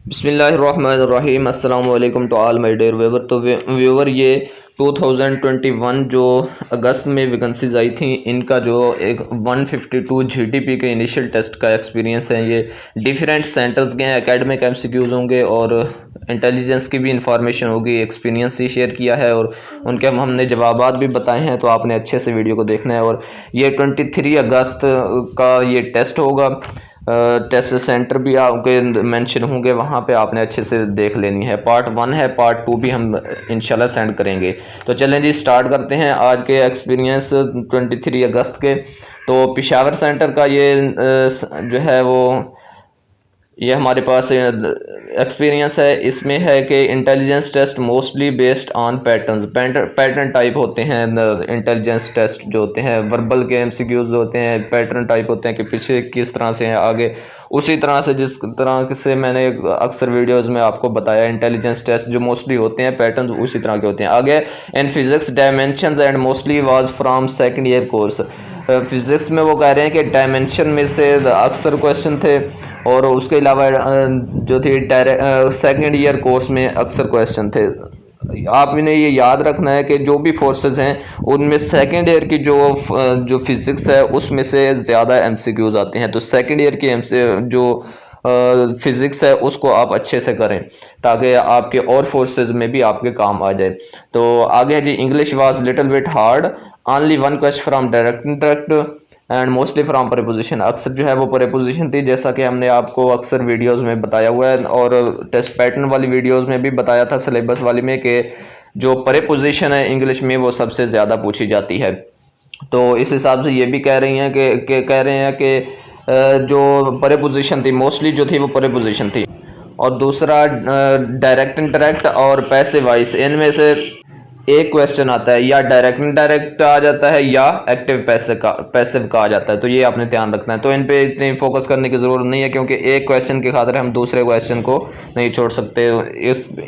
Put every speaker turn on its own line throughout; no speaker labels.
बिस्मिल्लाहिर्रहमानिर्रहीम अस्सलाम वालेकुम to all my dear viewer. तो व्यूवर ये 2021 जो अगस्त में वैकेंसीज आई थी, इनका जो एक 152 जीटीपी के इनिशियल टेस्ट का एक्सपीरियंस है। ये डिफरेंट सेंटर्स के हैं, एकेडमिक एमसीक्यूज होंगे और इंटेलिजेंस की भी इंफॉर्मेशन होगी। एक्सपीरियंस ही शेयर किया है और उनके हमने जवाबात भी बताए हैं, तो आपने अच्छे से वीडियो को देखना है। और ये 23 अगस्त का ये टेस्ट होगा। टेस्ट सेंटर भी आपके मेंशन होंगे, वहाँ पे आपने अच्छे से देख लेनी है। पार्ट 1 है, पार्ट 2 भी हम इंशाल्लाह सेंड करेंगे। तो चलें जी, स्टार्ट करते हैं आज के एक्सपीरियंस 23 अगस्त के। तो पेशावर सेंटर का ये जो है वो ये हमारे पास एक्सपीरियंस है। इसमें है कि intelligence test mostly based on patterns, pattern type होते हैं। इंटेलिजेंस टेस्ट जो होते हैं वर्बल के एमसीक्यूज होते हैं, पैटर्न टाइप होते हैं कि पीछे किस तरह से हैं, आगे उसी तरह से जिस तरह से मैंने अक्सर वीडियोस में आपको बताया। इंटेलिजेंस टेस्ट जो मोस्टली होते हैं पैटर्न उसी तरह के होते हैं। आगे in physics dimensions and mostly was from second year course. Physics में वो कह रहे हैं कि डायमेंशन में से अक्सर क्वेश्चन थे और उसके अलावा जो थी सेकेंड ईयर कोर्स में अक्सर क्वेश्चन थे। आपने ये याद रखना है कि जो भी फोर्सेस हैं उनमें सेकेंड ईयर की जो फिजिक्स है उसमें से ज़्यादा एमसीक्यूज आते हैं। तो सेकेंड ईयर की जो फिजिक्स है उसको आप अच्छे से करें ताकि आपके और फोर्सेस में भी आपके काम आ जाए। तो आगे जी, English was little bit hard, only one question from direct interact and mostly from preposition. अक्सर जो है वो प्रीपोजिशन थी, जैसा कि हमने आपको अक्सर वीडियोस में बताया हुआ है और टेस्ट पैटर्न वाली वीडियोस में भी बताया था, सिलेबस वाली में, कि जो प्रीपोजिशन है इंग्लिश में वो सबसे ज़्यादा पूछी जाती है। तो इस हिसाब से ये भी कह रही हैं कि जो प्रीपोजिशन थी मोस्टली जो थी वो प्रीपोजिशन थी। और दूसरा डायरेक्ट इंटरेक्ट और पैसिव वॉइस, इनमें से एक क्वेश्चन आता है या डायरेक्ट इनडायरेक्ट आ जाता है या एक्टिव पैसिव का आ जाता है। तो ये आपने ध्यान रखना है। तो इन पे इतनी फोकस करने की ज़रूरत नहीं है क्योंकि एक क्वेश्चन की खातिर हम दूसरे क्वेश्चन को नहीं छोड़ सकते,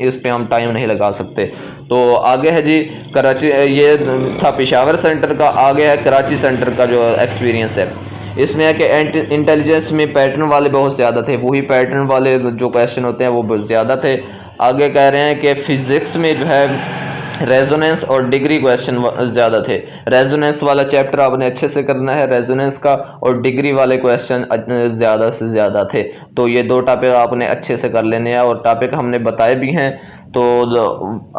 इस पे हम टाइम नहीं लगा सकते। तो आगे है जी कराची, ये था पेशावर सेंटर का। आगे है कराची सेंटर का जो एक्सपीरियंस है। इसमें है कि इंटेलिजेंस में पैटर्न वाले बहुत ज़्यादा थे, वही पैटर्न वाले जो क्वेश्चन होते हैं वो बहुत ज़्यादा थे। आगे कह रहे हैं कि फिज़िक्स में जो है रेजोनेंस और डिग्री क्वेश्चन ज़्यादा थे। रेजोनेंस वाला चैप्टर आपने अच्छे से करना है रेजोनेंस का, और डिग्री वाले क्वेश्चन ज़्यादा से ज़्यादा थे। तो ये दो टॉपिक आपने अच्छे से कर लेने हैं और टॉपिक हमने बताए भी हैं। तो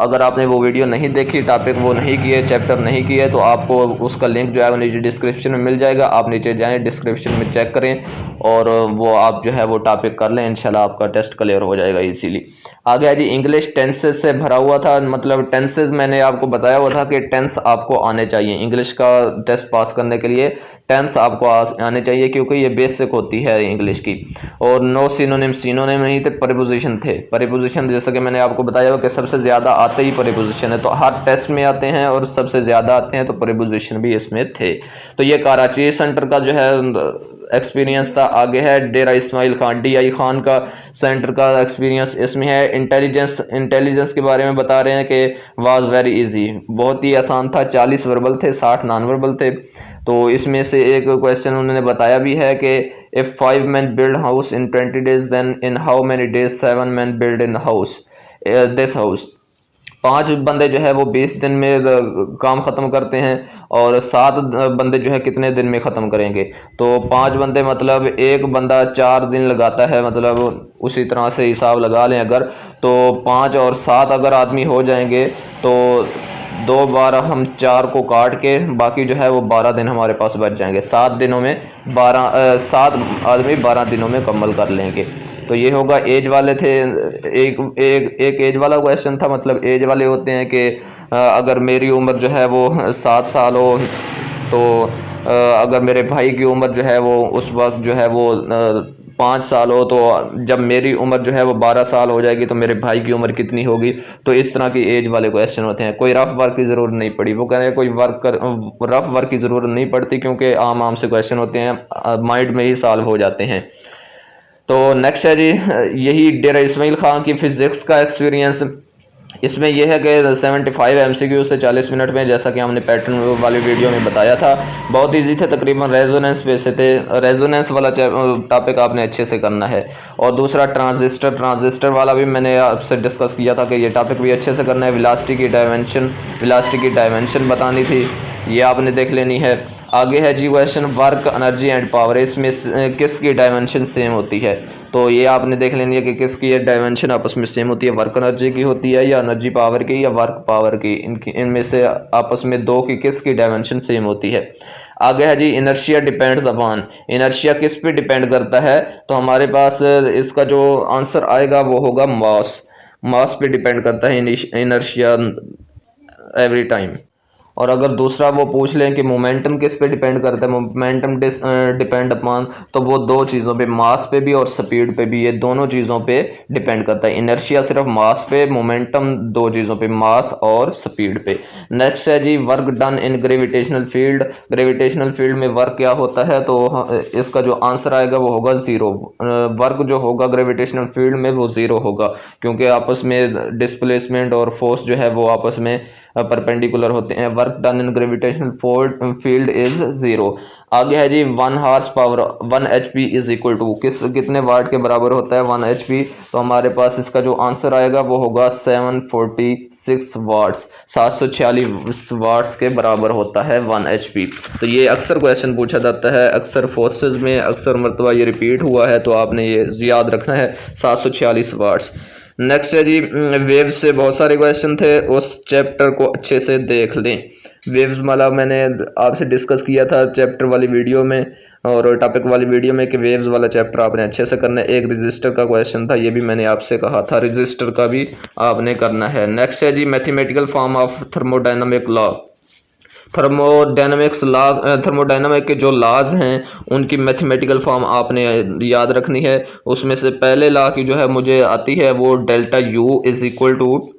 अगर आपने वो वीडियो नहीं देखी, टॉपिक वो नहीं किए, चैप्टर नहीं किए, तो आपको उसका लिंक जो है वो नीचे डिस्क्रिप्शन में मिल जाएगा। आप नीचे जाएँ, डिस्क्रिप्शन में चेक करें और वो आप जो है वो टॉपिक कर लें। इंशाल्लाह आपका टेस्ट क्लियर हो जाएगा इजीली। आगे है जी, इंग्लिश टेंसेस से भरा हुआ था। मतलब टेंसेस मैंने आपको बताया हुआ था कि टेंस आपको आने चाहिए इंग्लिश का टेस्ट पास करने के लिए। टेंस आपको आने चाहिए क्योंकि ये बेसिक होती है इंग्लिश की। और नो सिनोनिम नहीं थे, प्रीपोजिशन थे। प्रीपोजिशन जैसा कि मैंने आपको बताया कि सबसे ज़्यादा आते ही प्रीपोजिशन है, तो हर टेस्ट में आते हैं और सबसे ज़्यादा आते हैं, तो प्रीपोजिशन भी इसमें थे। तो ये कराची सेंटर का जो है एक्सपीरियंस था। आगे है डेरा इस्माइल खान, DI खान का सेंटर का एक्सपीरियंस। इसमें है इंटेलिजेंस के बारे में बता रहे हैं कि वाज वेरी इजी, बहुत ही आसान था। 40 वर्बल थे, 60 नॉन वर्बल थे। तो इसमें से एक क्वेश्चन उन्होंने बताया भी है कि if 5 men build house in 20 days then in how many days 7 men build in house this house. 5 बंदे जो है वो 20 दिन में काम ख़त्म करते हैं और 7 बंदे जो है कितने दिन में ख़त्म करेंगे। तो 5 बंदे मतलब एक बंदा 4 दिन लगाता है, मतलब उसी तरह से हिसाब लगा लें अगर। तो 5 और 7 अगर आदमी हो जाएंगे तो 2 बार हम 4 को काट के बाकी जो है वो 12 दिन हमारे पास बच जाएंगे। 7 दिनों में 7 आदमी 12 दिनों में कम्मल कर लेंगे। तो ये होगा। एज वाले थे, एक एज वाला क्वेश्चन था। मतलब एज वाले होते हैं कि अगर मेरी उम्र जो है वो 7 साल हो, तो अगर मेरे भाई की उम्र जो है वो उस वक्त जो है वो 5 साल हो, तो जब मेरी उम्र जो है वो 12 साल हो जाएगी तो मेरे भाई की उम्र कितनी होगी। तो इस तरह की एज वाले क्वेश्चन होते हैं। कोई रफ वर्क की ज़रूरत नहीं पड़ी। वो कह रहे हैं कोई रफ वर्क की ज़रूरत नहीं पड़ती क्योंकि आम से क्वेश्चन होते हैं, माइंड में ही सॉल्व हो जाते हैं। तो नेक्स्ट है जी, यही डेरा इस्माइल खान की फ़िज़िक्स का एक्सपीरियंस। इसमें यह है कि 75 MCQ से 40 मिनट में, जैसा कि हमने पैटर्न वाली वीडियो में बताया था। बहुत इजी थे, तकरीबन रेजोनेंस पे से थे। रेजोनेंस वाला टॉपिक आपने अच्छे से करना है। और दूसरा ट्रांजिस्टर वाला भी मैंने आपसे डिस्कस किया था कि ये टॉपिक भी अच्छे से करना है। वेलोसिटी की डायमेंशन बतानी थी, ये आपने देख लेनी है। आगे है जी question work, energy and power, इसमें किसकी डायमेंशन सेम होती है? तो ये आपने देख लेनी है कि किसकी डायमेंशन आपस में सेम होती है, वर्क एनर्जी की होती है या एनर्जी पावर की या वर्क पावर की। इनमें से आपस में दो की किसकी डायमेंशन सेम होती है। आगे है जी इनर्शिया डिपेंड्स अपॉन, इनर्शिया किस पे डिपेंड करता है? तो हमारे पास इसका जो आंसर आएगा वो होगा मास पे डिपेंड करता है इनर्शिया एवरी टाइम। और अगर दूसरा वो पूछ लें कि मोमेंटम किस पे डिपेंड करता है, मोमेंटम डिपेंड अपॉन, तो वो दो चीज़ों पे, मास पे भी और स्पीड पे भी, ये दोनों चीज़ों पे डिपेंड करता है। इनर्शिया सिर्फ मास पे, मोमेंटम दो चीज़ों पे, मास और स्पीड पे। नेक्स्ट है जी work done in gravitational field, gravitational field में वर्क क्या होता है? तो इसका जो आंसर आएगा वो होगा ज़ीरो। वर्क जो होगा ग्रेविटेशनल फील्ड में वो ज़ीरो होगा, क्योंकि आपस में डिस्प्लेसमेंट और फोर्स जो है वो आपस में परपेंडिकुलर होते हैं। Work done in gravitational field is zero. आगे है जी 1 horse power 1 HP is equal to, कितने वाट के बराबर होता है 1 HP? तो हमारे पास इसका जो आंसर आएगा वो होगा 746 वाट्स, 746 वाट्स के बराबर होता है 1 HP। तो ये अक्सर क्वेश्चन पूछा जाता है, अक्सर फोर्सेस में अक्सर मरतबा ये रिपीट हुआ है, तो आपने ये याद रखना है 746 वाट्स। नेक्स्ट है जी वेव्स से बहुत सारे क्वेश्चन थे, उस चैप्टर को अच्छे से देख लें। वेव्स वाला मैंने आपसे डिस्कस किया था चैप्टर वाली वीडियो में और टॉपिक वाली वीडियो में कि वेव्स वाला चैप्टर आपने अच्छे से करना है। एक रजिस्टर का क्वेश्चन था, ये भी मैंने आपसे कहा था, रजिस्टर का भी आपने करना है। नेक्स्ट है जी mathematical form of thermodynamic law, thermodynamic के जो लॉज हैं उनकी मैथमेटिकल फॉर्म आपने याद रखनी है। उसमें से पहले लॉ की जो है मुझे आती है वो delta U is equal to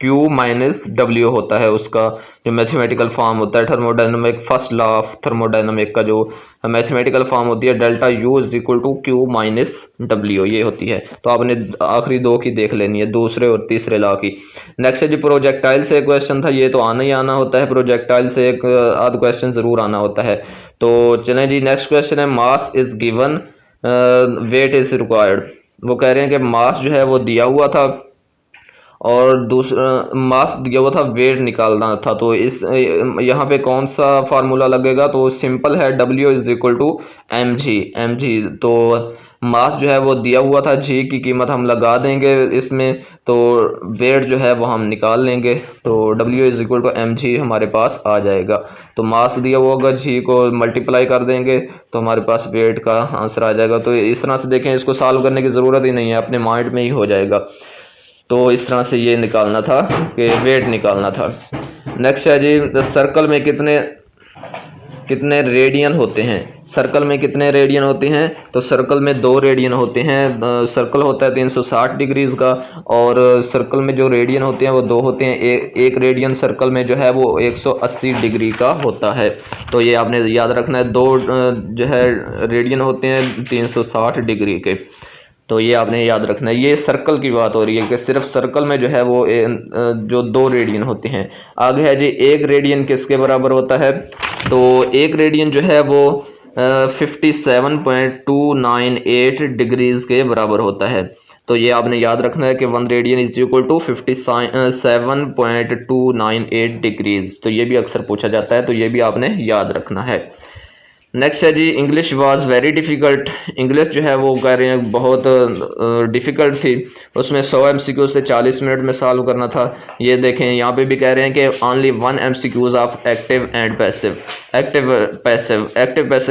Q minus W होता है, उसका जो मैथमेटिकल फॉर्म होता है thermodynamic, first law of thermodynamic का जो मैथमेटिकल फॉर्म होती है delta U is equal to Q minus W, ये होती है। तो आपने आखिरी दो की देख लेनी है, दूसरे और तीसरे लॉ की। नेक्स्ट है जी प्रोजेक्टाइल से क्वेश्चन था, ये तो आना ही आना होता है, प्रोजेक्टाइल से एक आध क्वेश्चन ज़रूर आना होता है। तो चलें जी नेक्स्ट क्वेश्चन है mass is given weight is required. वो कह रहे हैं कि मास जो है वो दिया हुआ था और दूसरा मास दिया हुआ था, वेट निकालना था। तो इस यहाँ पे कौन सा फार्मूला लगेगा? तो सिंपल है, W is equal to mg। तो मास जो है वो दिया हुआ था, जी की कीमत हम लगा देंगे इसमें, तो वेट जो है वो हम निकाल लेंगे। तो W is equal to mg हमारे पास आ जाएगा। तो मास दिया हुआ होगा, जी को मल्टीप्लाई कर देंगे तो हमारे पास वेट का आंसर आ जाएगा। तो इस तरह से देखें, इसको सॉल्व करने की ज़रूरत ही नहीं है, अपने माइंड में ही हो जाएगा। तो इस तरह से ये निकालना था कि वेट निकालना था। नेक्स्ट है जी सर्कल में कितने रेडियन होते हैं? सर्कल में कितने रेडियन होते हैं? तो सर्कल में 2 रेडियन होते हैं। सर्कल होता है 360 डिग्रीज का और सर्कल में जो रेडियन होते हैं वो 2 होते हैं। एक रेडियन सर्कल में जो है वो 180 डिग्री का होता है। तो ये आपने याद रखना है, 2 जो है रेडियन होते हैं 360 डिग्री के। तो ये आपने याद रखना है, ये सर्कल की बात हो रही है कि सिर्फ सर्कल में जो है वो जो 2 रेडियन होते हैं। आगे है जी 1 रेडियन किसके बराबर होता है? तो 1 रेडियन जो है वो 57.298 डिग्रीज के बराबर होता है। तो ये आपने याद रखना है कि 1 radian is equal to 57.298 degrees. तो ये भी अक्सर पूछा जाता है, तो ये भी आपने याद रखना है। नेक्स्ट है जी English was very difficult. English जो है वो कह रहे हैं बहुत डिफ़िकल्ट थी, उसमें 100 MCQ से 40 मिनट में सॉल्व करना था। ये देखें यहाँ पे भी कह रहे हैं कि only 1 MCQs of active and passive. Active passive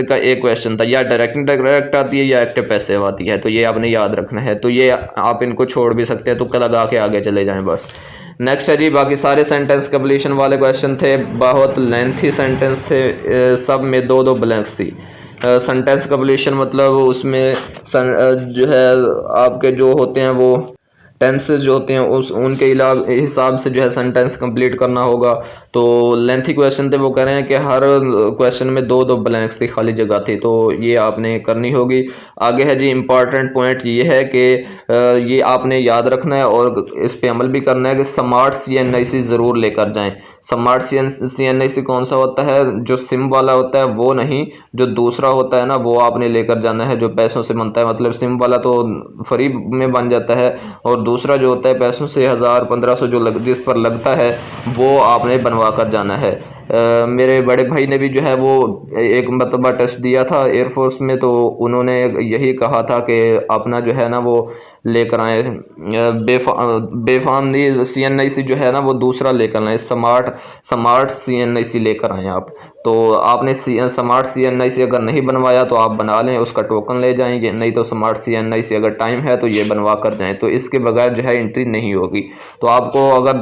का एक क्वेश्चन था, या डायरेक्ट आती है या एक्टिव पैसिव आती है, तो ये आपने याद रखना है। तो ये आप इनको छोड़ भी सकते हैं, तुक्का लगा के आगे चले जाएँ बस। नेक्स्ट है जी बाकी सारे सेंटेंस कंप्लीशन वाले क्वेश्चन थे, बहुत लेंथी सेंटेंस थे, सब में 2-2 ब्लैंक्स थी। सेंटेंस कंप्लीशन मतलब उसमें जो है आपके जो होते हैं वो टेंसेस जो होते हैं उस उनके हिसाब से जो है सेंटेंस कंप्लीट करना होगा। तो लेंथी क्वेश्चन थे, वो कह रहे हैं कि हर क्वेश्चन में दो दो ब्लैंक्स थी, खाली जगह थी, तो ये आपने करनी होगी। आगे है जी इम्पॉर्टेंट पॉइंट ये है कि ये आपने याद रखना है और इस पे अमल भी करना है कि स्मार्ट CNIC ज़रूर लेकर जाएं। स्मार्ट CNIC कौन सा होता है? जो सिम वाला होता है वो नहीं, जो दूसरा होता है ना वो आपने लेकर जाना है, जो पैसों से बनता है। मतलब सिम वाला तो फ्री में बन जाता है, और दूसरा जो होता है पैसों से 1000-1500 जिस पर लगता है वो आपने बनवा कर जाना है। मेरे बड़े भाई ने भी जो है वो एक मरतबा टेस्ट दिया था एयरफोर्स में, तो उन्होंने यही कहा था कि अपना जो है ना वो लेकर आए बेफाम नहीं CNIC जो है ना वो दूसरा लेकर आए, स्मार्ट CNIC लेकर आए आप। तो आपने स्मार्ट CNIC अगर नहीं बनवाया तो आप बना लें, उसका टोकन ले जाएंगे, नहीं तो स्मार्ट CNIC अगर टाइम है तो ये बनवा कर जाएं, तो इसके बगैर जो है एंट्री नहीं होगी। तो आपको अगर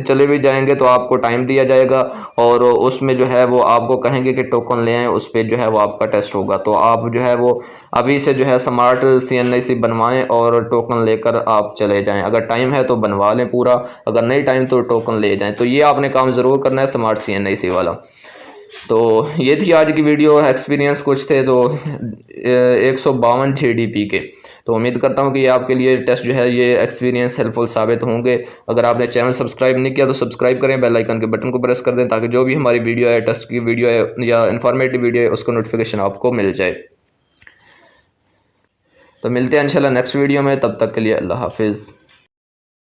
चले भी जाएंगे तो आपको टाइम दिया जाएगा, और उसमें जो है वो आपको कहेंगे कि टोकन ले आएं, उस पर जो है वो आपका टेस्ट होगा। तो आप जो है वो अभी से जो है स्मार्ट CNIC बनवाएं और टोकन लेकर आप चले जाएं। अगर टाइम है तो बनवा लें पूरा, अगर नहीं टाइम तो टोकन ले जाएं। तो ये आपने काम ज़रूर करना है स्मार्ट CNIC वाला। तो ये थी आज की वीडियो, एक्सपीरियंस कुछ थे तो 152 GDP के। तो उम्मीद करता हूँ कि ये आपके लिए टेस्ट जो है ये एक्सपीरियंस हेल्पफुल साबित होंगे। अगर आपने चैनल सब्सक्राइब नहीं किया तो सब्सक्राइब करें, बेल आइकन के बटन को प्रेस कर दें, ताकि जो भी हमारी वीडियो है, टेस्ट की वीडियो है या इन्फॉर्मेटिव वीडियो है, उसको नोटिफिकेशन आपको मिल जाए। तो मिलते हैं इंशाल्लाह नेक्स्ट वीडियो में, तब तक के लिए अल्लाह हाफिज़।